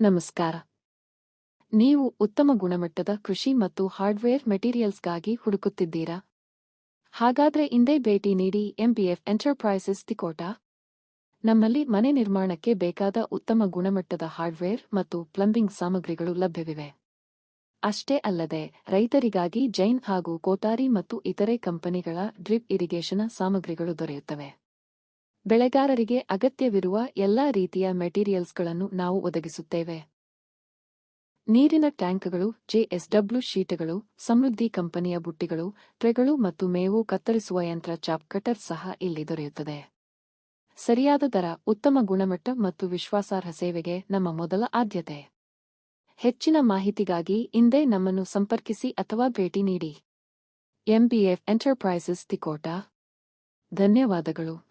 ನಮಸ್ಕಾರ. ನೀವು ಉತ್ತಮ ಗುಣಮಟ್ಟದ ಕೃಷಿ ಮತ್ತು ಹಾರ್ಡ್ವೇರ್ ಮೆಟೀರಿಯಲ್ಸ್ಗಾಗಿ ಹುಡುಕುತ್ತಿದ್ದೀರಾ? ಹಾಗಾದ್ರೆ ಇಂದೇ ಭೇಟಿ ನೀಡಿ ಎಂಪಿಎಫ್ ಎಂಟರ್ಪ್ರೈಸಸ್ ತಿಕೋಟ. ನಮ್ಮಲ್ಲಿ ಮನೆ ನಿರ್ಮಾಣಕ್ಕೆ ಬೇಕಾದ ಉತ್ತಮ ಗುಣಮಟ್ಟದ ಹಾರ್ಡ್ವೇರ್ ಮತ್ತು ಪ್ಲಂಬಿಂಗ್ ಸಾಮಗ್ರಿಗಳು ಲಭ್ಯವಿವೆ. ಅಷ್ಟೇ ಅಲ್ಲದೆ ರೈತರಿಗಾಗಿ ಜೈನ್ ಹಾಗೂ ಕೋತಾರಿ ಮತ್ತು ಇತರೆ ಕಂಪನಿಗಳ ಡ್ರಿಪ್ ಇರಿಗೇಷನ್ ಸಾಮಗ್ರಿಗಳು ದೊರೆಯುತ್ತವೆ. ಬೆಳೆಗಾರರಿಗೆ ಅಗತ್ಯವಿರುವ ಎಲ್ಲಾ ರೀತಿಯ ಮೆಟೀರಿಯಲ್ಸ್ಗಳನ್ನು ನಾವು ಒದಗಿಸುತ್ತೇವೆ. ನೀರಿನ ಟ್ಯಾಂಕ್ಗಳು, ಜೆಎಸ್ಡಬ್ಲ್ಯೂ ಶೀಟ್ಗಳು, ಸಮೃದ್ಧಿ ಕಂಪನಿಯ ಬುಟ್ಟಿಗಳು, ಟ್ರೆಗಳು ಮತ್ತು ಮೇವು ಕತ್ತರಿಸುವ ಯಂತ್ರ ಚಾಪ್ ಕಟರ್ ಸಹ ಇಲ್ಲಿ ದೊರೆಯುತ್ತದೆ. ಸರಿಯಾದ ದರ, ಉತ್ತಮ ಗುಣಮಟ್ಟ ಮತ್ತು ವಿಶ್ವಾಸಾರ್ಹ ಸೇವೆಗೆ ನಮ್ಮ ಮೊದಲ ಆದ್ಯತೆ. ಹೆಚ್ಚಿನ ಮಾಹಿತಿಗಾಗಿ ಇಂದೇ ನಮ್ಮನ್ನು ಸಂಪರ್ಕಿಸಿ ಅಥವಾ ಭೇಟಿ ನೀಡಿ. ಎಂಪಿಎಫ್ ಎಂಟರ್ಪ್ರೈಸಸ್ ತಿಕೋಟ. ಧನ್ಯವಾದಗಳು.